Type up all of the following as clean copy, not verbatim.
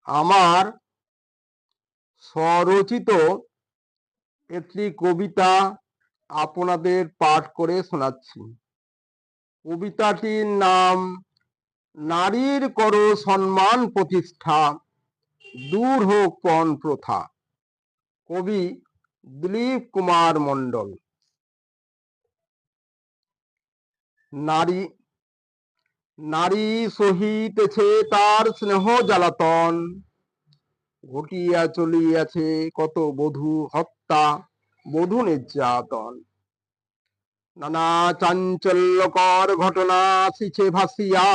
আমার স্বরচিত একটি কবিতা আপনাদের পাঠ করে শোনাচ্ছি। কবিতাটির নাম নারীর করো সম্মান প্রতিষ্ঠা, দূর হোক পণ প্রথা। কবি দিলীপ কুমার মণ্ডল। নারী নারী সহিতেছে তার স্নেহ জ্বালাতন, ঘটিয়া চলিয়াছে কত বধূ হত্যা, বধূ নির্যাতন। নানা চাঞ্চল্যকর ঘটনা আসিছে ভাসিয়া,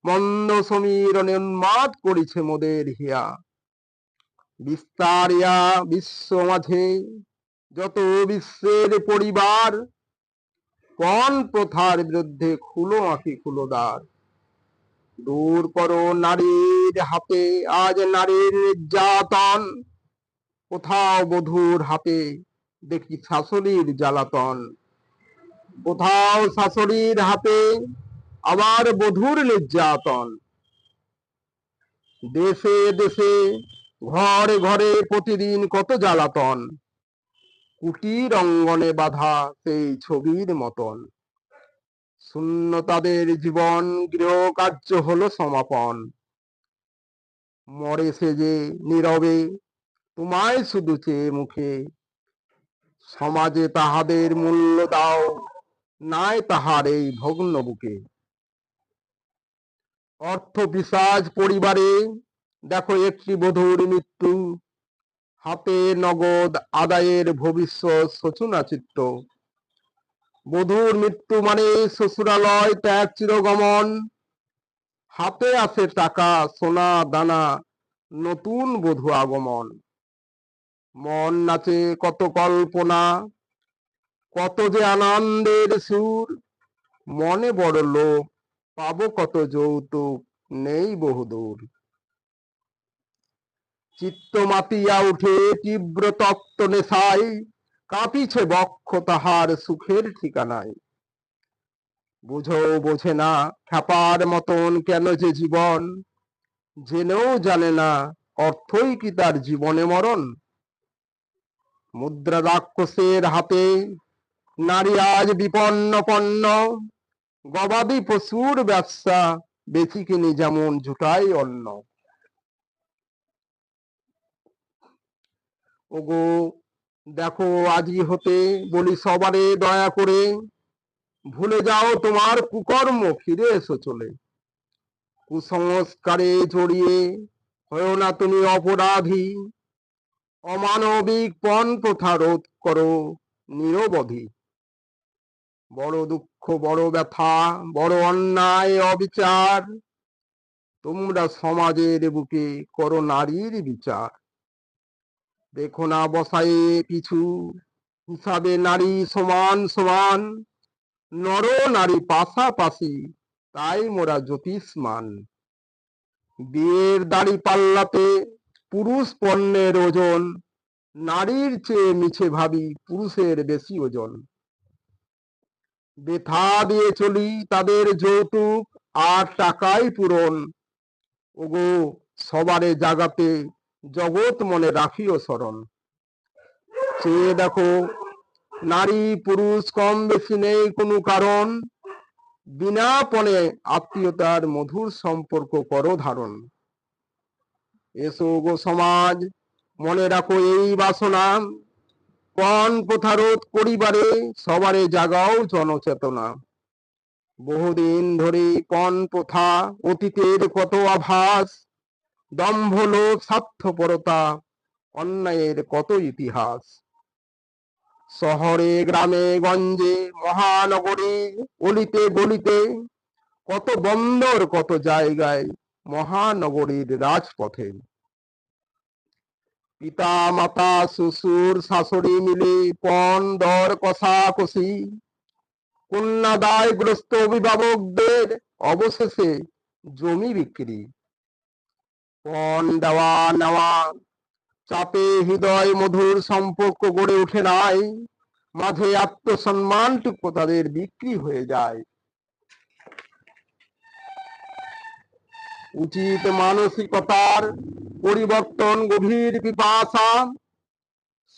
মন্দ সমীরণে উন্মাদ করিছে মোদের হিয়া। বিস্তারিয়া বিশ্ব মাঝে যত বিশ্বের পরিবার, পণ প্রথার বিরুদ্ধে খুলো আঁখি খুলো দ্বার। দূর করো নারীর হাতে আজ নারীর নির্যাতন, কোথাও বধূর হাতে দেখি শাশুড়ির জ্বালাতন। কোথাও শাশুড়ির হাতে আবার বধূর নির্যাতন। দেশে দেশে ঘরে ঘরে প্রতিদিন কত জ্বালাতন, কুটির অঙ্গনে বাঁধা সেই ছবির মতন। শূন্য তাদের জীবন, গৃহ কার্য হলো সমাপন। মরে সে যে নীরবে তোমায় শুধু চেয়ে মুখে, সমাজে তাহাদের মূল্য দাও নাই তাহার এই ভগ্ন বুকে। অর্থ পিশাচ পরিবারে দেখো একটি বধূর মৃত্যু, হাতে নগদ আদায়ের ভবিষ্যৎ শোচনা চিত্ত। বধূর মৃত্যু মানে শ্বশুরালয় ত্যাগ চিরগমন, হাতে আছে টাকা সোনা দানা, নতুন বধূ আগমন। মন নাচে কত কল্পনা, কত যে আনন্দের সুর, মনে বড় লোক পাবো কত যৌতুক, নেই বহুদূর। চিত্ত মাতিয়া উঠে তীব্র তপ্ত নেশায়, কাঁপিছে বক্ষ তাহার সুখের ঠিকানায়। বুঝো বোঝে না খ্যাপার মতন কেন যে জীবন, জেনেও জানে না অর্থই কি তার জীবনে মরণ। মুদ্রা রাক্ষসের হাতে নারী আজ বিপন্ন পণ্য, গবাদি পশুর ব্যবসা বেশি কিনি যেমন জুটাই অন্ন। ওগো দেখো আজি হতে বলি সবারে দয়া করে, ভুলে যাও তোমার কুকর্ম ফিরে এসো চলে। কুসংস্কারে জড়িয়ে হয়েও না তুমি অপরাধী, অমানবিক পণ প্রথা রোধ করো নিরবধি। বড় দুঃখ বড় ব্যথা বড় অন্যায় অবিচার, তোমরা সমাজের বুকে করো নারীর বিচার। দেখো না বসায়ে পিছু হিসাবে নারী সমান সমান, নর নারী পাশাপাশি তাই মোরা জ্যোতিষ্মান। বিয়ের দাড়ি পাল্লাতে পুরুষ পণ্যের ওজন, নারীর চেয়ে মিছে ভাবি পুরুষের বেশি ওজন। বেথা দিয়ে চলি তাদের যৌতুক আর টাকাই পূরণ, ওগো সবারে জাগাতে জগৎ মনে রাখিও স্মরণ। চেয়ে দেখো নারী পুরুষ কম বেশি নেই কোনো কারণ, বিনা পণে আত্মীয়তার মধুর সম্পর্ক করো ধারণ। এসো গো সমাজ মনে রাখো এই বাসনা, পণ প্রথা রোধ করিবারে সবারে জাগাও জনচেতনা। বহুদিন ধরে পণ প্রথা অতীতের কত আভাস, দম্ভ লোভ স্বার্থপরতা অন্যায়ের কত ইতিহাস। শহরে গ্রামে গঞ্জে মহানগরী অলিতে গলিতে, কত বন্দর কত জায়গায় মহানগরীর রাজপথে। পিতা মাতা শ্বশুর শাশুড়ি মিলে পণ দর কষাকষি, কন্যাদায়গ্রস্ত অভিভাবকদের অবশেষে জমি বিক্রি। পণ দেওয়া নেওয়া চাপে হৃদয় মধুর সম্পর্ক গড়ে ওঠে নাই, মাঝে আত্মসম্মানটুকু তাদের বিক্রি হয়ে যায়। উচিত মানসিকতার পরিবর্তন গভীর পিপাসা,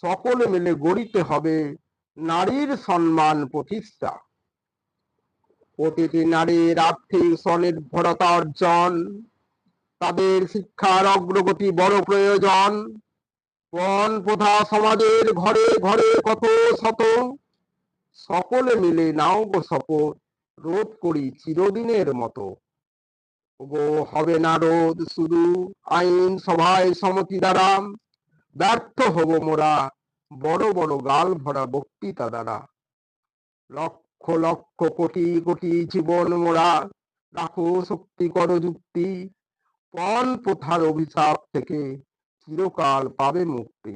সকলে মিলে গড়িতে হবে নারীর সম্মান প্রতিষ্ঠা। প্রতিটি নারীর আর্থিক স্বনির্ভরতা অর্জন, তাদের শিক্ষার অগ্রগতি বড় প্রয়োজন। পণ প্রথা সমাজের ঘরে ঘরে কত শত, সকলে মিলে নাও গো শপথ, রোধ করি চিরদিনের মতো। ওগো হবে না রোধ শুধু আইন সভায় সম্মতি দ্বারা, ব্যর্থ হব মোরা বড় বড় গাল ভরা বক্তৃতা দ্বারা। লক্ষ লক্ষ কোটি কোটি জীবন মোরা রাখো শক্তি করো যুক্তি, পণ প্রথার অভিশাপ থেকে চিরকাল পাবে মুক্তি।